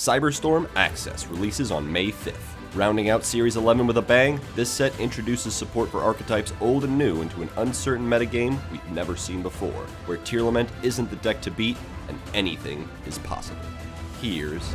CYBERSTORM Access releases on May 5th. Rounding out Series 11 with a bang, this set introduces support for archetypes old and new into an uncertain metagame we've never seen before, where Tearlament isn't the deck to beat, and anything is possible. Here's...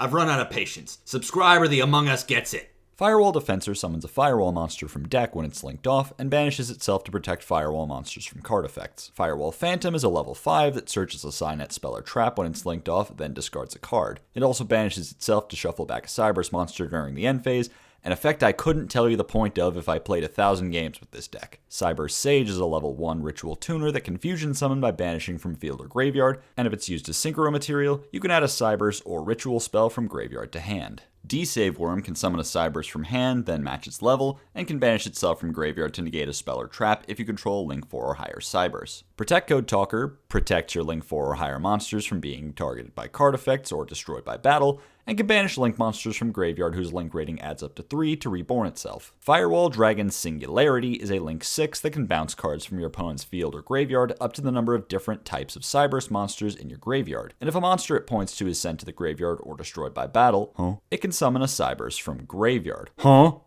I've run out of patience. Subscribe or the Among Us gets it. Firewall Defensor summons a Firewall monster from deck when it's linked off, and banishes itself to protect Firewall monsters from card effects. Firewall Phantom is a level 5 that searches a Signet spell or trap when it's linked off, then discards a card. It also banishes itself to shuffle back a Cybers monster during the end phase, an effect I couldn't tell you the point of if I played 1,000 games with this deck. Cyber Sage is a level 1 ritual tuner that can fusion summon by banishing from field or graveyard, and if it's used as synchro material, you can add a Cybers or ritual spell from graveyard to hand. D-Save Worm can summon a Cybers from hand, then match its level, and can banish itself from graveyard to negate a spell or trap if you control Link 4 or higher Cybers. Protect Code Talker protects your Link 4 or higher monsters from being targeted by card effects or destroyed by battle, and can banish Link monsters from graveyard whose Link rating adds up to 3 to reborn itself. Firewall Dragon Singularity is a Link 6 that can bounce cards from your opponent's field or graveyard up to the number of different types of Cybers monsters in your graveyard. And if a monster it points to is sent to the graveyard or destroyed by battle, it can summon a Cybers from graveyard.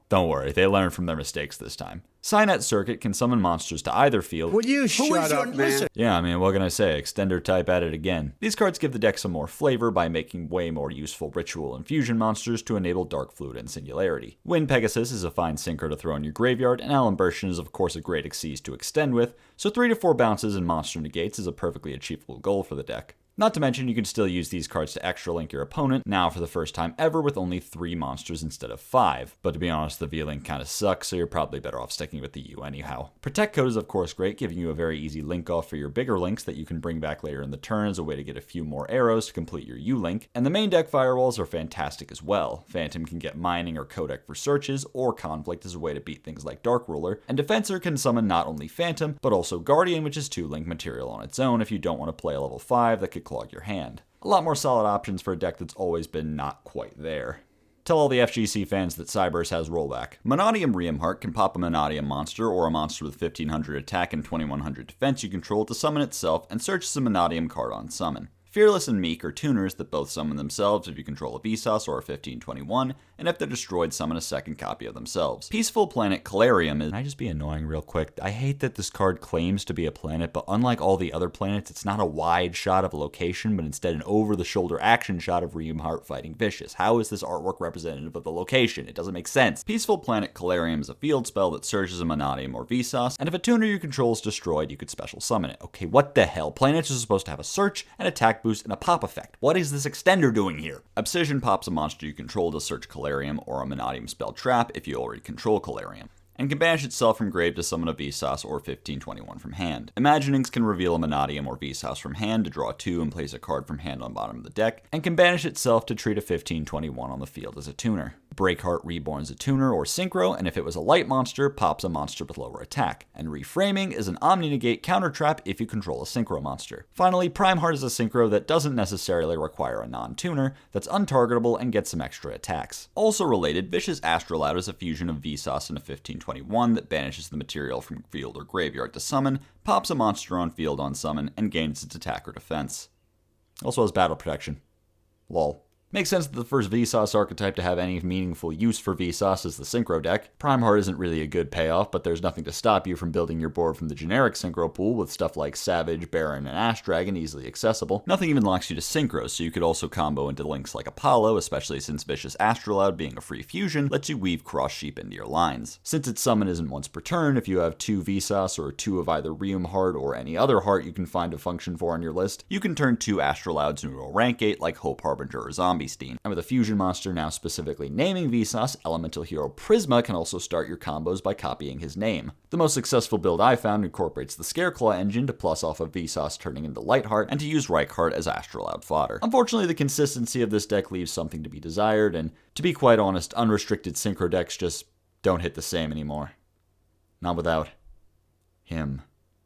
Don't worry, they learned from their mistakes this time. Signet Circuit can summon monsters to either field. Would you shut up, man? Yeah, I mean, what can I say? Extender type at it again. These cards give the deck some more flavor by making way more useful ritual and fusion monsters to enable Dark Fluid and Singularity. Wind Pegasus is a fine synchro to throw in your graveyard, and Allen Burschen is of course a great Xyz to extend with, so 3 to 4 bounces and monster negates is a perfectly achievable goal for the deck. Not to mention, you can still use these cards to extra link your opponent, now for the first time ever with only 3 monsters instead of 5. But to be honest, the V-Link kinda sucks, so you're probably better off sticking with the U anyhow. Protect Code is of course great, giving you a very easy link off for your bigger links that you can bring back later in the turn as a way to get a few more arrows to complete your U-Link. And the main deck Firewalls are fantastic as well. Phantom can get Mining or Codec for searches, or Conflict as a way to beat things like Dark Ruler, and Defensor can summon not only Phantom, but also Guardian, which is 2 link material on its own if you don't want to play a level 5 that could clog your hand. A lot more solid options for a deck that's always been not quite there. Tell all the FGC fans that Cybers has rollback. Monadium Reamheart can pop a Monadium monster or a monster with 1500 attack and 2100 defense you control to summon itself and searches a Monadium card on summon. Fearless and Meek are tuners that both summon themselves if you control a Vsauce or a 1521, and if they're destroyed, summon a second copy of themselves. Peaceful Planet Calarium is... Can I just be annoying real quick? I hate that this card claims to be a planet, but unlike all the other planets, it's not a wide shot of a location, but instead an over-the-shoulder action shot of Reamheart fighting Vicious. How is this artwork representative of the location? It doesn't make sense. Peaceful Planet Calarium is a field spell that searches a Monadium or Vsauce, and if a tuner you control is destroyed, you could special summon it. Okay, what the hell? Planets are supposed to have a search, an attack boost, and a pop effect. What is this extender doing here? Obsidian pops a monster you control to search Calarium or a Monadium spell trap if you already control Calarium, and can banish itself from grave to summon a Vsauce or 1521 from hand. Imaginings can reveal a Monadium or Vsauce from hand to draw 2 and place a card from hand on bottom of the deck, and can banish itself to treat a 1521 on the field as a tuner. Breakheart reborns a tuner or synchro, and if it was a light monster, pops a monster with lower attack. And Reframing is an Omni-Negate counter trap if you control a synchro monster. Finally, Primeheart is a synchro that doesn't necessarily require a non-tuner, that's untargetable and gets some extra attacks. Also related, Vicious Astrolabe is a fusion of Vsauce and a 1521 that banishes the material from field or graveyard to summon, pops a monster on field on summon, and gains its attack or defense. Also has battle protection. Lol. Makes sense that the first Vsauce archetype to have any meaningful use for Vsauce is the Synchro deck. Primeheart isn't really a good payoff, but there's nothing to stop you from building your board from the generic Synchro pool with stuff like Savage, Baron, and Ash Dragon easily accessible. Nothing even locks you to Synchro, so you could also combo into links like Apollo, especially since Vicious Astrolabe being a free fusion lets you weave Cross Sheep into your lines. Since its summon isn't once per turn, if you have 2 Vsauce or 2 of either Reamheart or any other heart you can find a function for on your list, you can turn 2 Astrolabes into a rank 8 like Hope Harbinger or Zombie Stein. And with a fusion monster now specifically naming Vsauce, Elemental Hero Prisma can also start your combos by copying his name. The most successful build I found incorporates the Scareclaw engine to plus off of Vsauce turning into Lightheart, and to use Reichheart as Astrolabe fodder. Unfortunately, the consistency of this deck leaves something to be desired, and to be quite honest, unrestricted Synchro decks just don't hit the same anymore. Not without him.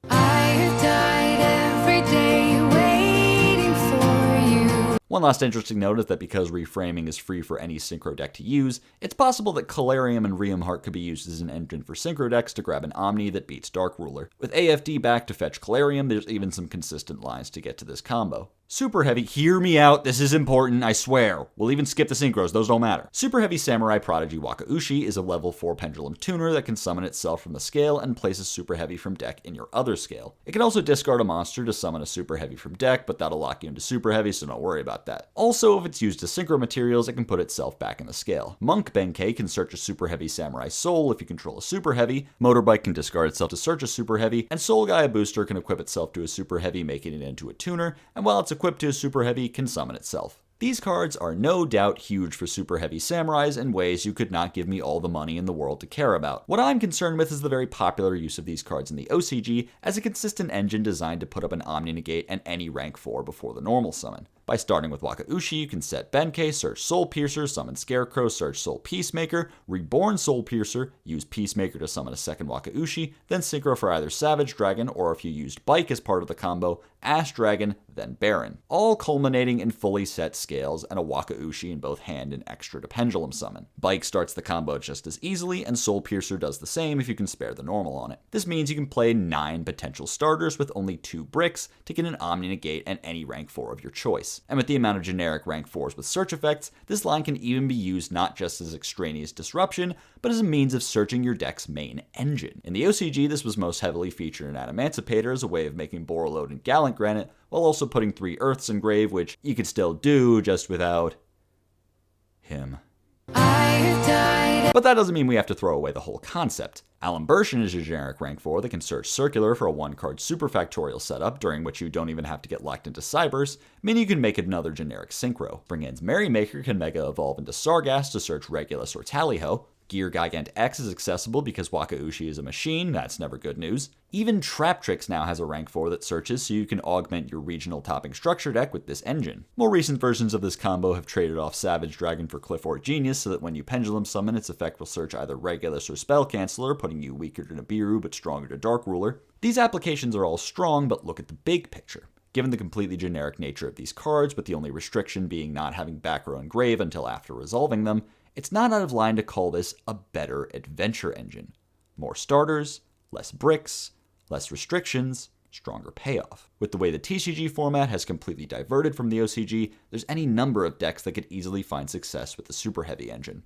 I have died every day waiting for you. One last interesting note is that because reframing is free for any synchro deck to use, it's possible that Calarium and Riem Heart could be used as an engine for synchro decks to grab an Omni that beats Dark Ruler. With AFD back to fetch Calarium, there's even some consistent lines to get to this combo. Super Heavy, hear me out, this is important, I swear. We'll even skip the synchros, those don't matter. Super Heavy Samurai Prodigy Wakaushi is a level 4 pendulum tuner that can summon itself from the scale and places Super Heavy from deck in your other scale. It can also discard a monster to summon a Super Heavy from deck, but that'll lock you into Super Heavy, so don't worry about that. Also, if it's used as synchro materials, it can put itself back in the scale. Monk Benkei can search a Super Heavy Samurai Soul if you control a Super Heavy, Motorbike can discard itself to search a Super Heavy, and Soul Gaia Booster can equip itself to a Super Heavy, making it into a tuner, and while it's equipped to a Super Heavy, can summon itself. These cards are no doubt huge for Super Heavy Samurais in ways you could not give me all the money in the world to care about. What I'm concerned with is the very popular use of these cards in the OCG as a consistent engine designed to put up an Omni Negate and any rank 4 before the normal summon. By starting with Wakaushi, you can set Benkei, search Soul Piercer, summon Scarecrow, search Soul Peacemaker, Reborn Soul Piercer, use Peacemaker to summon a second Wakaushi, then synchro for either Savage Dragon, or if you used Bike as part of the combo, Ash Dragon, then Baron. All culminating in fully set scales and a Wakaushi in both hand and extra to Pendulum summon. Bike starts the combo just as easily, and Soul Piercer does the same if you can spare the normal on it. This means you can play 9 potential starters with only 2 bricks to get an Omni Negate and any rank 4 of your choice. And with the amount of generic rank 4s with search effects, this line can even be used not just as extraneous disruption, but as a means of searching your deck's main engine. In the OCG, this was most heavily featured in Adamantipator as a way of making Borreload and Gallant Granite, while also putting 3 Earths in Grave, which you could still do just without him. But that doesn't mean we have to throw away the whole concept. Alimbertion is your generic rank 4 that can search Circular for a 1-card superfactorial setup, during which you don't even have to get locked into Cybers, meaning you can make it another generic synchro. Brigand's Merrymaker can Mega Evolve into Sargass to search Regulus or Tallyho. Gear Gigant X is accessible because Wakaushi is a machine, that's never good news. Even Traptrix now has a rank 4 that searches, so you can augment your regional topping structure deck with this engine. More recent versions of this combo have traded off Savage Dragon for Clifford Genius so that when you pendulum summon, its effect will search either Regulus or Spell Canceller, putting you weaker to Nibiru but stronger to Dark Ruler. These applications are all strong, but look at the big picture. Given the completely generic nature of these cards, with the only restriction being not having back row and grave until after resolving them, it's not out of line to call this a better adventure engine. More starters, less bricks, less restrictions, stronger payoff. With the way the TCG format has completely diverted from the OCG, there's any number of decks that could easily find success with the Super Heavy engine.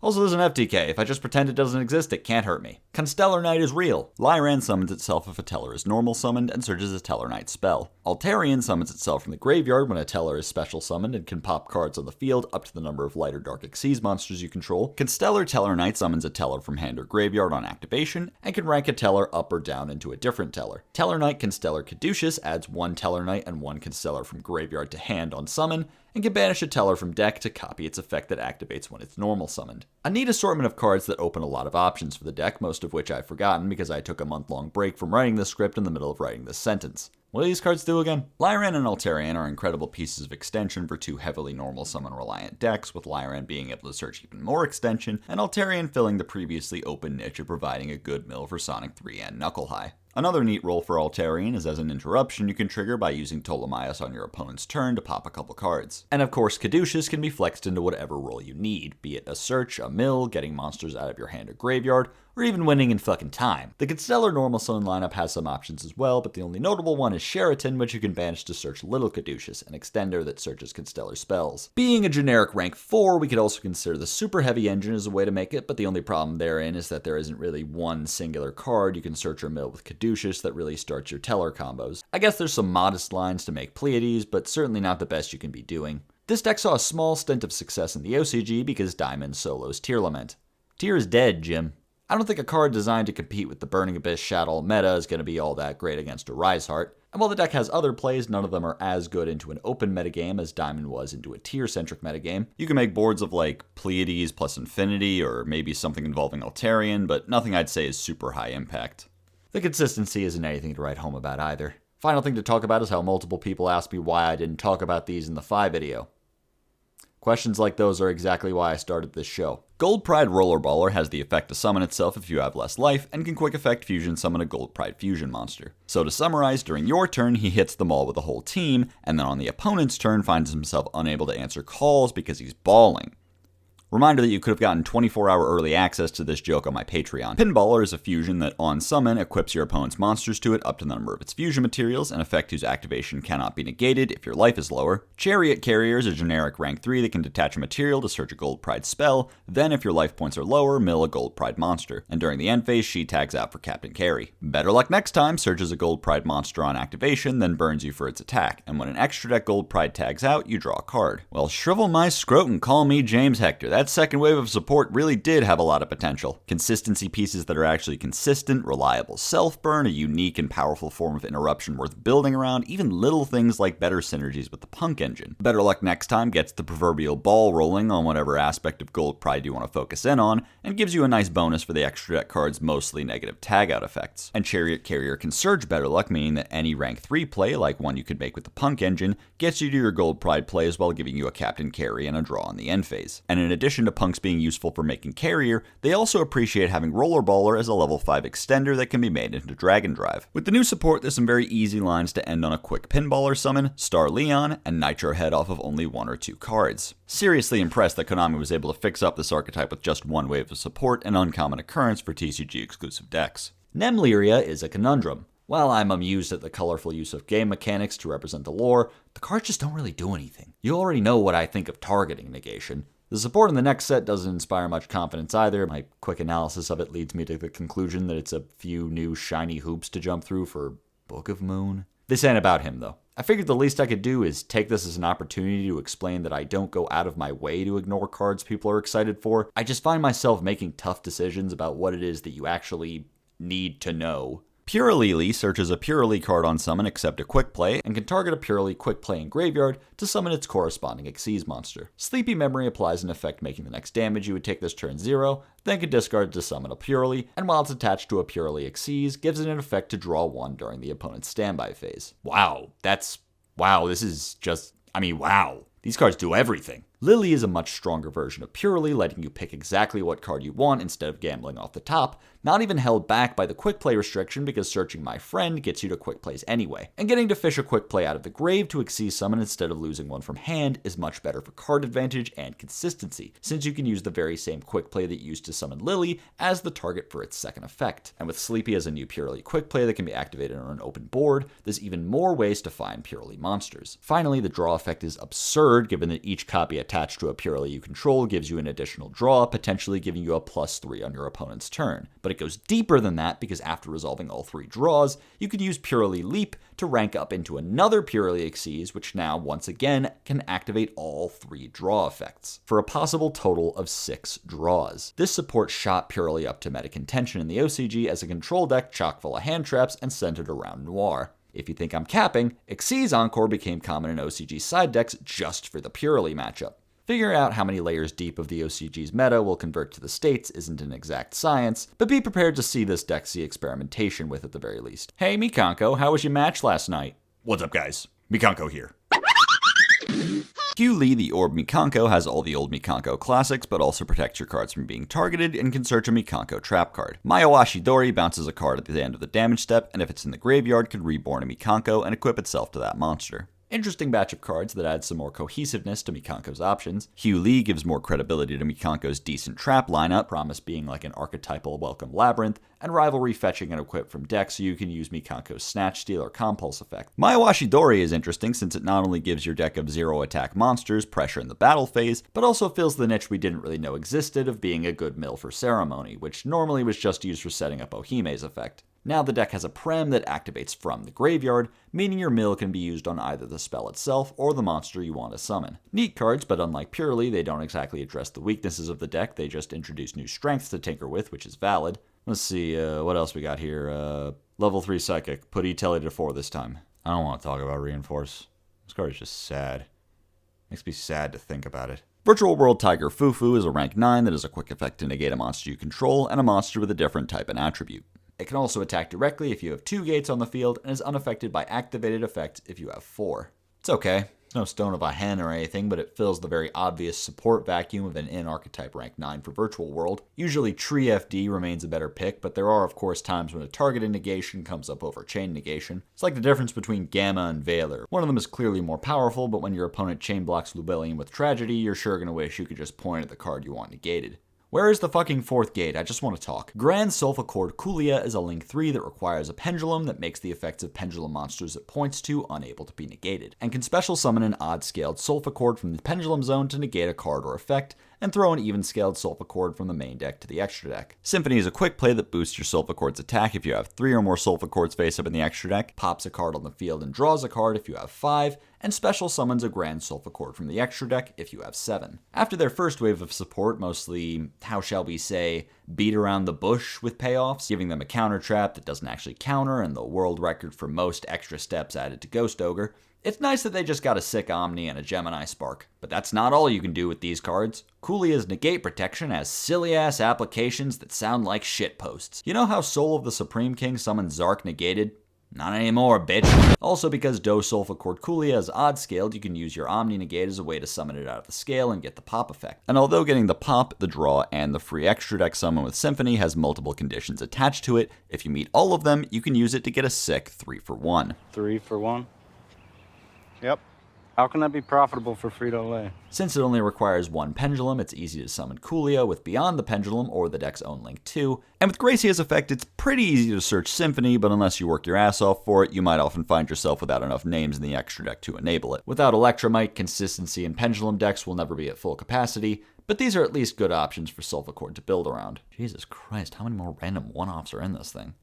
Also, there's an FTK. If I just pretend it doesn't exist, it can't hurt me. Constellar Knight is real. Lyran summons itself if a Teller is normal summoned and searches a Teller Knight spell. Altarian summons itself from the graveyard when a Teller is special summoned and can pop cards on the field up to the number of Light or Dark Xyz monsters you control. Constellar Teller Knight summons a Teller from hand or graveyard on activation and can rank a Teller up or down into a different Teller. Teller Knight Constellar Caduceus adds 1 Teller Knight and 1 Constellar from graveyard to hand on summon, and can banish a Teller from deck to copy its effect that activates when it's normal summoned. A neat assortment of cards that open a lot of options for the deck, most of which I've forgotten because I took a month-long break from writing this script in the middle of writing this sentence. What do these cards do again? Lyran and Altarian are incredible pieces of extension for 2 heavily normal summon reliant decks, with Lyran being able to search even more extension, and Altarian filling the previously open niche of providing a good mill for Sonic 3 and Knuckle High. Another neat role for Altarian is as an interruption you can trigger by using Ptolemaeus on your opponent's turn to pop a couple cards. And of course, Caduceus can be flexed into whatever role you need, be it a search, a mill, getting monsters out of your hand or graveyard, or even winning in fucking time. The Constellar normal summon lineup has some options as well, but the only notable one is Sheraton, which you can banish to search Little Caduceus, an extender that searches Constellar spells. Being a generic rank 4, we could also consider the Super Heavy engine as a way to make it, but the only problem therein is that there isn't really one singular card you can search or mill with Caduceus that really starts your Teller combos. I guess there's some modest lines to make Pleiades, but certainly not the best you can be doing. This deck saw a small stint of success in the OCG because Diamond solos Tear Lament. Tear is dead, Jim. I don't think a card designed to compete with the Burning Abyss Shadow meta is going to be all that great against a Rise Heart. And while the deck has other plays, none of them are as good into an open metagame as Diamond was into a tier-centric metagame. You can make boards of like Pleiades plus Infinity, or maybe something involving Altarian, but nothing I'd say is super high impact. The consistency isn't anything to write home about either. Final thing to talk about is how multiple people asked me why I didn't talk about these in the Fi video. Questions like those are exactly why I started this show. Gold Pride Rollerballer has the effect to summon itself if you have less life, and can quick effect fusion summon a Gold Pride fusion monster. So to summarize, during your turn, he hits them all with the whole team, and then on the opponent's turn finds himself unable to answer calls because he's balling. Reminder that you could have gotten 24-hour early access to this joke on my Patreon. Pinballer is a fusion that, on summon, equips your opponent's monsters to it up to the number of its fusion materials, an effect whose activation cannot be negated if your life is lower. Chariot Carrier is a generic rank 3 that can detach a material to search a Gold Pride spell, then if your life points are lower, mill a Gold Pride monster, and during the end phase, she tags out for Captain Carry. Better Luck Next Time searches a Gold Pride monster on activation, then burns you for its attack, and when an extra deck Gold Pride tags out, you draw a card. Well, shrivel my scrotum, call me James Hector. That second wave of support really did have a lot of potential. Consistency pieces that are actually consistent, reliable self-burn, a unique and powerful form of interruption worth building around, even little things like better synergies with the Punk engine. Better Luck Next Time gets the proverbial ball rolling on whatever aspect of Gold Pride you want to focus in on, and gives you a nice bonus for the extra deck card's mostly negative tag-out effects. And Chariot Carrier can surge Better Luck, meaning that any rank 3 play, like one you could make with the Punk engine, gets you to your Gold Pride plays while giving you a Captain Carry and a draw in the end phase. And in addition to Punk's being useful for making carrier, they also appreciate having Rollerballer as a level 5 extender that can be made into Dragon Drive. With the new support, there's some very easy lines to end on a quick Pinballer summon, Star Leon, and Nitro Head off of only 1 or 2 cards. Seriously impressed that Konami was able to fix up this archetype with just 1 wave of support, an uncommon occurrence for TCG exclusive decks. Nemlyria is a conundrum. While I'm amused at the colorful use of game mechanics to represent the lore, the cards just don't really do anything. You already know what I think of targeting negation. The support in the next set doesn't inspire much confidence either. My quick analysis of it leads me to the conclusion that it's a few new shiny hoops to jump through for Book of Moon. This ain't about him, though. I figured the least I could do is take this as an opportunity to explain that I don't go out of my way to ignore cards people are excited for. I just find myself making tough decisions about what it is that you actually need to know. Puralili searches a Purally card on summon except a quick play, and can target a Purally quick play in graveyard to summon its corresponding Xyz monster. Sleepy Memory applies an effect making the next damage you would take this turn 0, then can discard to summon a Purally, and while it's attached to a Purally Xyz, gives it an effect to draw 1 during the opponent's standby phase. Wow, this is just, wow. These cards do everything. Lily is a much stronger version of Purely, letting you pick exactly what card you want instead of gambling off the top, not even held back by the quick play restriction because searching My Friend gets you to quick plays anyway. And getting to fish a quick play out of the grave to Xyz summon instead of losing one from hand is much better for card advantage and consistency, since you can use the very same quick play that you used to summon Lily as the target for its second effect. And with Sleepy as a new Purely quick play that can be activated on an open board, there's even more ways to find Purely monsters. Finally, the draw effect is absurd given that each copy attached to a Purely you control gives you an additional draw, potentially giving you a +3 on your opponent's turn. But it goes deeper than that because after resolving all 3 draws, you could use Purely Leap to rank up into another Purely Xyz, which now, once again, can activate all 3 draw effects, for a possible total of 6 draws. This support shot Purely up to meta contention in the OCG as a control deck chock full of hand traps and centered around Noir. If you think I'm capping, Xyz Encore became common in OCG side decks just for the Purely matchup. Figuring out how many layers deep of the OCG's meta will convert to the states isn't an exact science, but be prepared to see this deck see experimentation with at the very least. Hey Mikonko, how was your match last night? What's up guys? Mikonko here. Q Lee the Orb Mikonko has all the old Mikonko classics, but also protects your cards from being targeted and can search a Mikonko trap card. Mayowashi Dori bounces a card at the end of the damage step, and if it's in the graveyard, could reborn a Mikonko and equip itself to that monster. Interesting batch of cards that adds some more cohesiveness to Mikonko's options. Hugh Lee gives more credibility to Mikonko's decent trap lineup, Promise being like an archetypal Welcome Labyrinth, and Rivalry fetching an equip from deck so you can use Mikonko's Snatch Steal or Compulse effect. Mayowashi Dori is interesting since it not only gives your deck of 0 attack monsters pressure in the battle phase, but also fills the niche we didn't really know existed of being a good mill for Ceremony, which normally was just used for setting up Ohime's effect. Now the deck has a Prem that activates from the graveyard, meaning your mill can be used on either the spell itself or the monster you want to summon. Neat cards, but unlike Purely, they don't exactly address the weaknesses of the deck, they just introduce new strengths to tinker with, which is valid. Let's see, what else we got here? Level 3 Psychic, put E-Telly to 4 this time. I don't want to talk about Reinforce. This card is just sad. Makes me sad to think about it. Virtual World Tiger Fufu is a rank 9 that has a quick effect to negate a monster you control, and a monster with a different type and attribute. It can also attack directly if you have 2 gates on the field, and is unaffected by activated effects if you have 4. It's okay. It's no stone of a hen or anything, but it fills the very obvious support vacuum of an in-archetype rank 9 for Virtual World. Usually Tree FD remains a better pick, but there are of course times when a targeted negation comes up over chain negation. It's like the difference between Gamma and Veiler. One of them is clearly more powerful, but when your opponent chain blocks Lubellion with Tragedy, you're sure gonna wish you could just point at the card you want negated. Where is the fucking fourth gate? I just want to talk. Grand Sulfachord Kulia is a Link 3 that requires a pendulum that makes the effects of pendulum monsters it points to unable to be negated, and can special summon an odd-scaled Sulfachord from the pendulum zone to negate a card or effect, and throw an even-scaled Sulfachord from the main deck to the extra deck. Symphony is a quick play that boosts your Sulfachord's attack if you have 3 or more Sulfachords face up in the extra deck, pops a card on the field and draws a card if you have 5, and special summons a Grand Sulfachord from the extra deck if you have 7. After their first wave of support, mostly, how shall we say, beat around the bush with payoffs, giving them a counter trap that doesn't actually counter and the world record for most extra steps added to Ghost Ogre, it's nice that they just got a sick Omni and a Gemini Spark. But that's not all you can do with these cards. Kulia's Negate Protection has silly-ass applications that sound like shitposts. You know how Soul of the Supreme King summons Zark negated? Not anymore, bitch. Also, because Do Sulfachord Kulia is odd-scaled, you can use your Omni Negate as a way to summon it out of the scale and get the pop effect. And although getting the pop, the draw, and the free extra deck summon with Symphony has multiple conditions attached to it, if you meet all of them, you can use it to get a sick 3-for-1. 3 for 1? Yep. How can that be profitable for Frito-Lay? Since it only requires one pendulum, it's easy to summon Kulia with Beyond the Pendulum or the deck's own Link 2. And with Gracia's effect, it's pretty easy to search Symphony, but unless you work your ass off for it, you might often find yourself without enough names in the extra deck to enable it. Without Electromite, consistency in pendulum decks will never be at full capacity, but these are at least good options for Sulfachord to build around. Jesus Christ, how many more random one-offs are in this thing?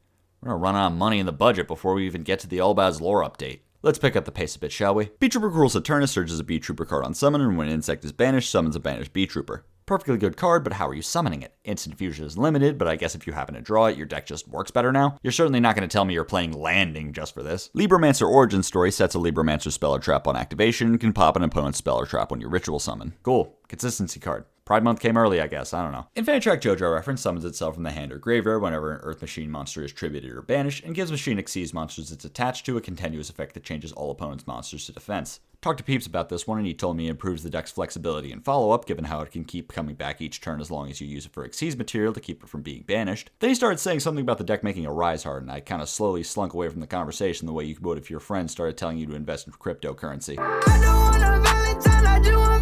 We're gonna run out of money in the budget before we even get to the Elbaz lore update. Let's pick up the pace a bit, shall we? Beat-Trooper Cruel Saturnus searches a Beat-Trooper card on summon, and when an insect is banished, summons a banished Beat-Trooper. Perfectly good card, but how are you summoning it? Instant fusion is limited, but I guess if you happen to draw it, your deck just works better now. You're certainly not going to tell me you're playing Landing just for this. Libromancer Origin Story sets a Libromancer spell or trap on activation, and can pop an opponent's spell or trap on your ritual summon. Cool. Consistency card. Pride Month came early, I guess. I don't know. Infinitrack JoJo reference summons itself from the hand or graveyard whenever an Earth Machine monster is tributed or banished, and gives Machine Xyz monsters it's attached to a continuous effect that changes all opponent's monsters to defense. Talked to Peeps about this one, and he told me it improves the deck's flexibility and follow-up, given how it can keep coming back each turn as long as you use it for Xyz material to keep it from being banished. Then he started saying something about the deck making a Rise Heart, and I kind of slowly slunk away from the conversation the way you would if your friend started telling you to invest in cryptocurrency.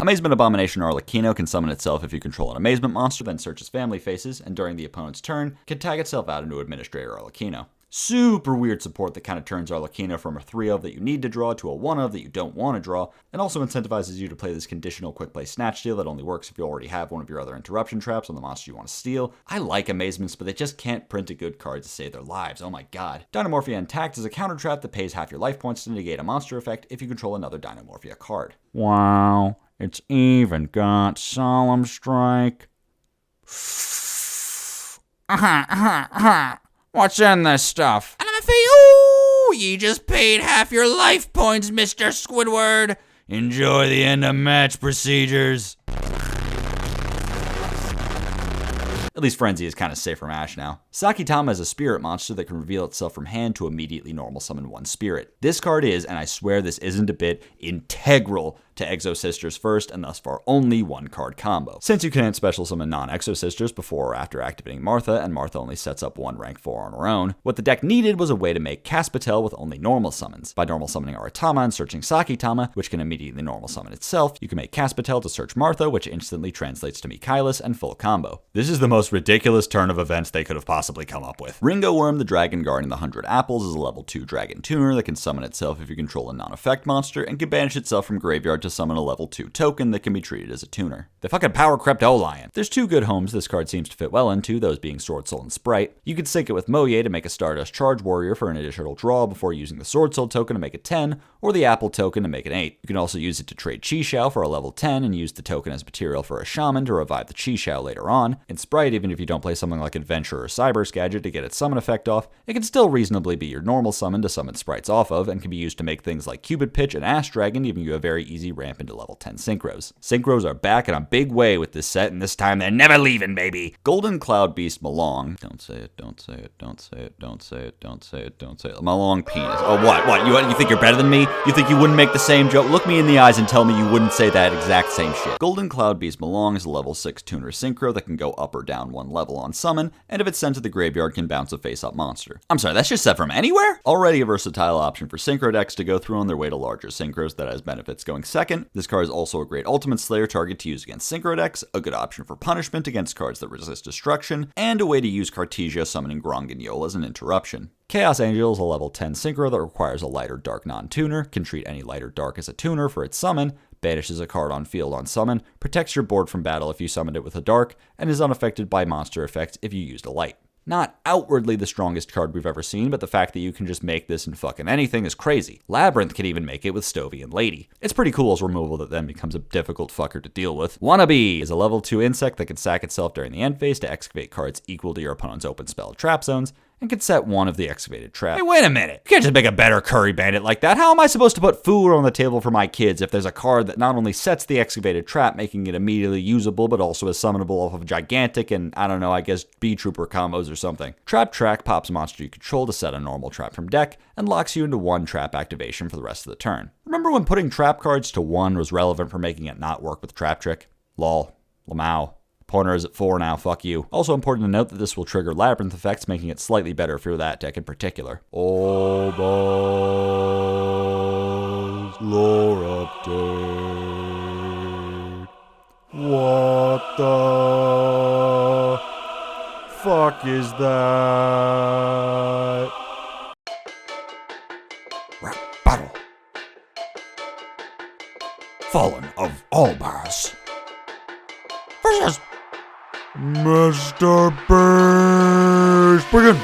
Amazement Abomination Arlecchino can summon itself if you control an Amazement monster, then searches family faces, and during the opponent's turn, can tag itself out into Administrator Arlecchino. Super weird support that kind of turns Arlecchino from a 3-of that you need to draw to a 1-of that you don't want to draw, and also incentivizes you to play this conditional quick play Snatch Steal that only works if you already have one of your other interruption traps on the monster you want to steal. I like Amazements, but they just can't print a good card to save their lives, oh my god. Dynamorphia Intact is a counter trap that pays half your life points to negate a monster effect if you control another Dynamorphia card. Wow, it's even got Solemn Strike. What's in this stuff? Ooh, ye just paid half your life points, Mr. Squidward. Enjoy the end of match procedures. At least Frenzy is kind of safe from Ash now. Sakitama is a spirit monster that can reveal itself from hand to immediately normal summon one spirit. This card is, and I swear this isn't a bit, integral to Exo Sisters first and thus far only one card combo. Since you can't special summon non-Exo Sisters before or after activating Martha, and Martha only sets up one rank 4 on her own, what the deck needed was a way to make Caspatel with only normal summons. By normal summoning Aratama and searching Sakitama, which can immediately normal summon itself, you can make Caspatel to search Martha, which instantly translates to Michaelis and full combo. This is the most ridiculous turn of events they could have possibly come up with. Ringo Worm, the Dragon Guardian of the 100 Apples, is a level 2 Dragon Tuner that can summon itself if you control a non-effect monster, and can banish itself from graveyard to summon a level 2 token that can be treated as a tuner. The fucking Power Crypto Lion. There's 2 good homes this card seems to fit well into, those being Sword Soul and Sprite. You could sync it with Moye to make a Stardust Charge Warrior for an additional draw before using the Sword Soul token to make it 10, or the Apple token to make it 8. You can also use it to trade Chi Xiao for a level 10 and use the token as material for a Shaman to revive the Chi Xiao later on. In Sprite, even if you don't play something like Adventure or Cyber Cyberst gadget to get its summon effect off, it can still reasonably be your normal summon to summon sprites off of, and can be used to make things like Cupid Pitch and Ash Dragon, giving you a very easy ramp into level 10 Synchros. Synchros are back in a big way with this set, and this time they're never leaving, baby! Golden Cloud Beast Malong. Don't say it, don't say it, don't say it, don't say it, don't say it, don't say it. Malong penis. Oh, what? You think you're better than me? You think you wouldn't make the same joke? Look me in the eyes and tell me you wouldn't say that exact same shit. Golden Cloud Beast Malong is a level 6 tuner synchro that can go up or down one level on summon, and if it's sent to the graveyard can bounce a face-up monster. I'm sorry, that's just set from anywhere? Already a versatile option for synchro decks to go through on their way to larger synchros that has benefits going second. This card is also a great Ultimate Slayer target to use against synchro decks, a good option for punishment against cards that resist destruction, and a way to use Cartesia summoning Gronganyol as an interruption. Chaos Angel is a level 10 synchro that requires a light or dark non-tuner, can treat any light or dark as a tuner for its summon, banishes a card on field on summon, protects your board from battle if you summoned it with a dark, and is unaffected by monster effects if you used a light. Not outwardly the strongest card we've ever seen, but the fact that you can just make this in fucking anything is crazy. Labyrinth can even make it with Stovey and Lady. It's pretty cool as removal that then becomes a difficult fucker to deal with. Wannabe is a level 2 insect that can sack itself during the end phase to excavate cards equal to your opponent's open spell trap zones, and can set one of the excavated traps. Hey, wait a minute. You can't just make a better curry bandit like that. How am I supposed to put Food on the table for my kids if there's a card that not only sets the excavated trap, making it immediately usable, but also is summonable off of gigantic and, I don't know, I guess B-Trooper combos or something. Trap Track pops a monster you control to set a normal trap from deck, and locks you into one trap activation for the rest of the turn. Remember when putting trap cards to 1 was relevant for making it not work with Trap Trick? Lol. Lamau. Pointer is at 4 now, fuck you. Also important to note that this will trigger Labyrinth effects, making it slightly better for that deck in particular. Oh, boss, lore update. What the fuck is that? Rap battle. Fallen of Albars versus Mr. Beast, begin!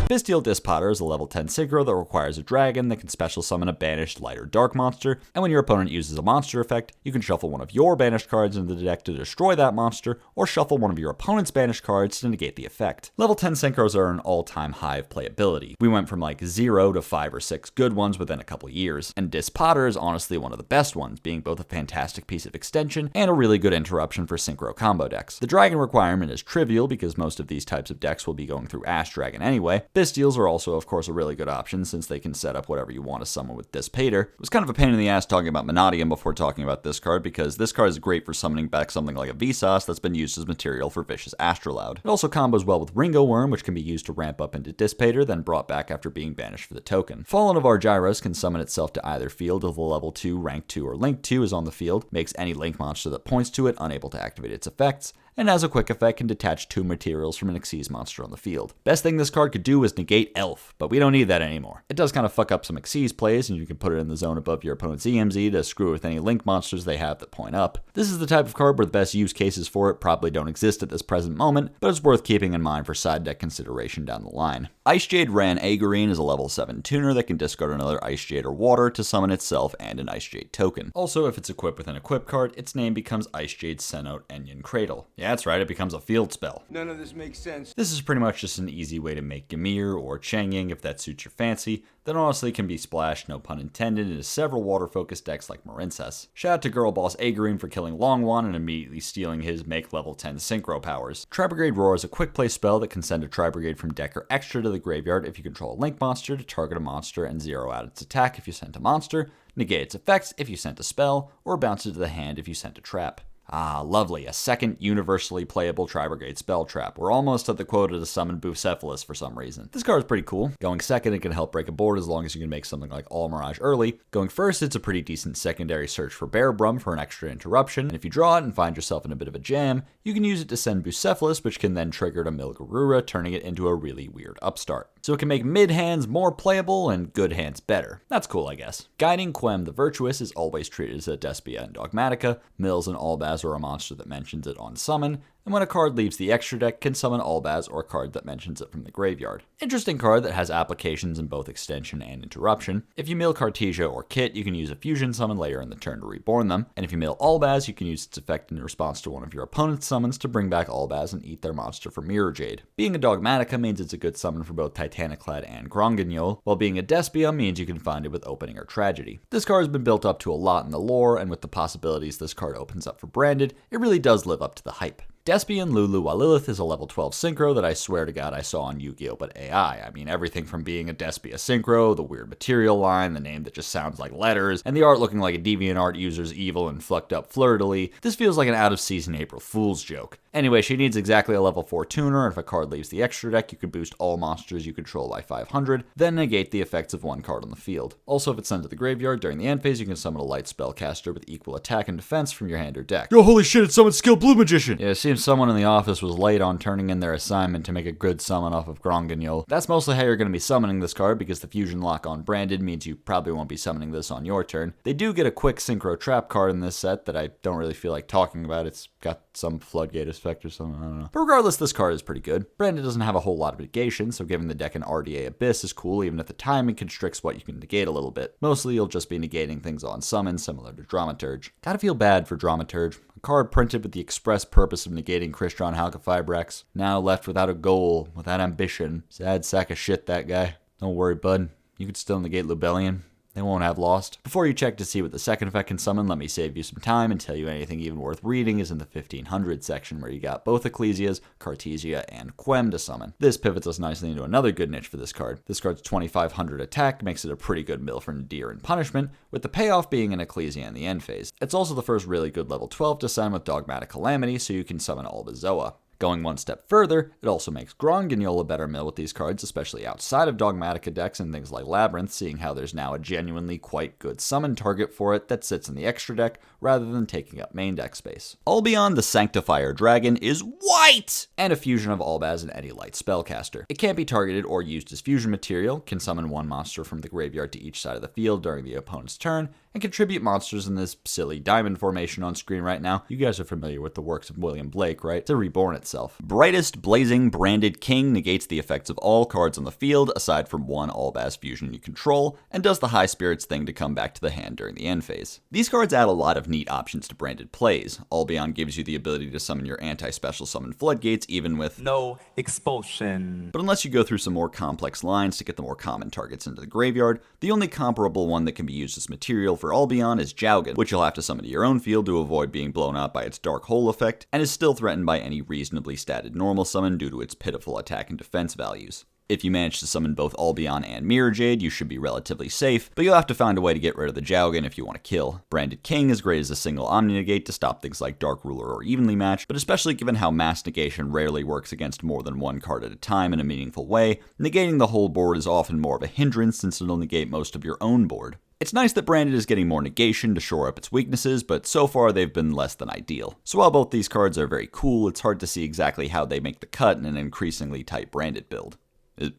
Bystial Dispotter is a level 10 synchro that requires a dragon that can special summon a banished light or dark monster, and when your opponent uses a monster effect, you can shuffle one of your banished cards into the deck to destroy that monster, or shuffle one of your opponent's banished cards to negate the effect. Level 10 synchros are an all-time high of playability. We went from like 0 to 5 or 6 good ones within a couple years, and Dispotter is honestly one of the best ones, being both a fantastic piece of extension and a really good interruption for synchro combo decks. The dragon requirement is trivial because most of these types of decks will be going through Ash Dragon anyway. Bystials are also, of course, a really good option since they can set up whatever you want to summon with Dispater. It was kind of a pain in the ass talking about Monadium before talking about this card because this card is great for summoning back something like a Vsauce that's been used as material for Vicious Astrolaud. It also combos well with Ringo Worm, which can be used to ramp up into Dispater, then brought back after being banished for the token. Fallen of our Gyros can summon itself to either field if the level 2, rank 2, or link 2 is on the field, makes any link monster that points to it unable to activate its effects, and as a quick effect can detach 2 materials from an Xyz monster on the field. Best thing this card could do is negate Elf, but we don't need that anymore. It does kind of fuck up some Xyz plays, and you can put it in the zone above your opponent's EMZ to screw with any link monsters they have that point up. This is the type of card where the best use cases for it probably don't exist at this present moment, but it's worth keeping in mind for side deck consideration down the line. Ice Jade Ran Agarine is a level 7 tuner that can discard another Ice Jade or water to summon itself and an Ice Jade token. Also, if it's equipped with an equip card, its name becomes Ice Jade Cenote Enyon Cradle. Yeah, that's right, it becomes a field spell. None of this makes sense. This is pretty much just an easy way to make Gamir or Changying if that suits your fancy, that honestly can be splashed, no pun intended, into several water-focused decks like Marincess. Shout out to Girl Boss Agarine for killing Longwan and immediately stealing his make level 10 synchro powers. Tri-Brigade Roar is a quick play spell that can send a Tri-Brigade from deck or extra to the graveyard if you control a link monster to target a monster and zero out its attack if you sent a monster, negate its effects if you sent a spell, or bounce it to the hand if you sent a trap. Ah, lovely, a second universally playable Tri-Brigade spell trap. We're almost at the quota to summon Bucephalus for some reason. This card is pretty cool. Going second, it can help break a board as long as you can make something like All Mirage early. Going first, it's a pretty decent secondary search for Bear Brum for an extra interruption, and if you draw it and find yourself in a bit of a jam, you can use it to send Bucephalus, which can then trigger to Milgarura, turning it into a really weird upstart. So it can make mid hands more playable and good hands better. That's cool, I guess. Guiding Quem the Virtuous is always treated as a Despia and Dogmatica. Mills and Albaz are a monster that mentions it on summon, and when a card leaves the extra deck, can summon Albaz or a card that mentions it from the graveyard. Interesting card that has applications in both extension and interruption. If you mill Cartesia or Kit, you can use a fusion summon later in the turn to reborn them, and if you mill Albaz, you can use its effect in response to one of your opponent's summons to bring back Albaz and eat their monster for Mirror Jade. Being a Dogmatica means it's a good summon for both Titaniclad and Grongagnol, while being a Despia means you can find it with Opening or Tragedy. This card has been built up to a lot in the lore, and with the possibilities this card opens up for Branded, it really does live up to the hype. Despia Lulu while Lilith is a level 12 synchro that I swear to God I saw on Yu-Gi-Oh! But AI. I mean, everything from being a Despia synchro, the weird material line, the name that just sounds like letters, and the art looking like a DeviantArt user's evil and fucked up fleur-de-lis. This feels like an out-of-season April Fool's joke. Anyway, she needs exactly a level 4 tuner, and if a card leaves the extra deck, you can boost all monsters you control by 500, then negate the effects of one card on the field. Also, if it's sent to the graveyard during the end phase, you can summon a light spellcaster with equal attack and defense from your hand or deck. Yo, holy shit, it's summoned Skill Blue Magician! Yeah, it seems someone in the office was late on turning in their assignment to make a good summon off of Grongagnol. That's mostly how you're going to be summoning this card, because the fusion lock on Branded means you probably won't be summoning this on your turn. They do get a quick synchro trap card in this set that I don't really feel like talking about. It's got some floodgate effect or something, I don't know. But regardless, this card is pretty good. Branded doesn't have a whole lot of negation, so giving the deck an RDA Abyss is cool, even if the timing constricts what you can negate a little bit. Mostly you'll just be negating things on summon, similar to Dramaturge. Gotta feel bad for Dramaturge. A card printed with the express purpose of negating Crystron Halka-Fibrax. Now left without a goal, without ambition. Sad sack of shit, that guy. Don't worry, bud. You could still negate Lubellion. They won't have lost. Before you check to see what the second effect can summon, let me save you some time and tell you anything even worth reading is in the 1500 section, where you got both Ecclesias, Cartesia, and Quem to summon. This pivots us nicely into another good niche for this card. This card's 2500 attack makes it a pretty good mill for Nadir and Punishment, with the payoff being an Ecclesia in the end phase. It's also the first really good level 12 to summon with Dogmatic Calamity, so you can summon all the Zoa. Going one step further, it also makes Grongagnol a better mill with these cards, especially outside of Dogmatica decks and things like Labyrinth, seeing how there's now a genuinely quite good summon target for it that sits in the extra deck rather than taking up main deck space. Albion the Sanctifier Dragon is white! And a fusion of Albaz and any light spellcaster. It can't be targeted or used as fusion material, can summon one monster from the graveyard to each side of the field during the opponent's turn, and contribute monsters in this silly diamond formation on screen right now. You guys are familiar with the works of William Blake, right? To reborn itself. Brightest Blazing Branded King negates the effects of all cards on the field, aside from one Albaz fusion you control, and does the High Spirits thing to come back to the hand during the end phase. These cards add a lot of neat options to Branded plays. Albion gives you the ability to summon your anti-special summon floodgates, even with no expulsion. But unless you go through some more complex lines to get the more common targets into the graveyard, the only comparable one that can be used as material for Albion is Jowgen, which you'll have to summon to your own field to avoid being blown out by its Dark Hole effect, and is still threatened by any reasonably statted normal summon due to its pitiful attack and defense values. If you manage to summon both Albion and Mirror Jade, you should be relatively safe, but you'll have to find a way to get rid of the Jowgen if you want to kill. Branded King is great as a single Omni-Negate to stop things like Dark Ruler or Evenly Matched, but especially given how Mass Negation rarely works against more than one card at a time in a meaningful way, negating the whole board is often more of a hindrance since it'll negate most of your own board. It's nice that Branded is getting more negation to shore up its weaknesses, but so far they've been less than ideal. So while both these cards are very cool, it's hard to see exactly how they make the cut in an increasingly tight Branded build. Is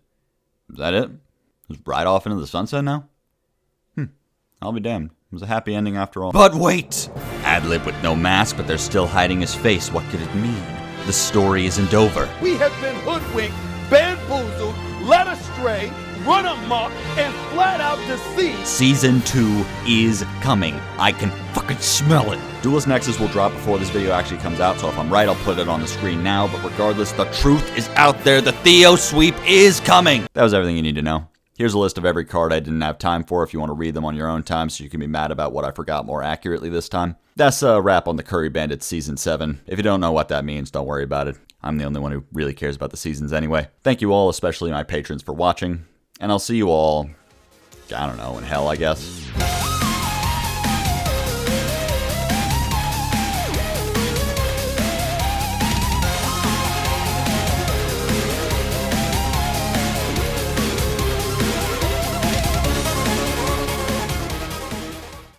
that it? Just ride off into the sunset now? I'll be damned. It was a happy ending after all. But wait! Adlib with no mask, but they're still hiding his face. What could it mean? The story isn't over. We have been hoodwinked, bamboozled, led astray, run amok, and flat out deceived. Season 2 is coming. I can fucking smell it. Duelist Nexus will drop before this video actually comes out, so if I'm right, I'll put it on the screen now, but regardless, The truth is out there. The Theo sweep is coming. that was everything you need to know. Here's a list of every card I didn't have time for if you want to read them on your own time so you can be mad about what I forgot more accurately this time. That's a wrap on the Curry Bandits Season 7. If you don't know what that means, don't worry about it. I'm the only one who really cares about the seasons anyway. Thank you all, especially my patrons, for watching. And I'll see you all, I don't know, in hell, I guess.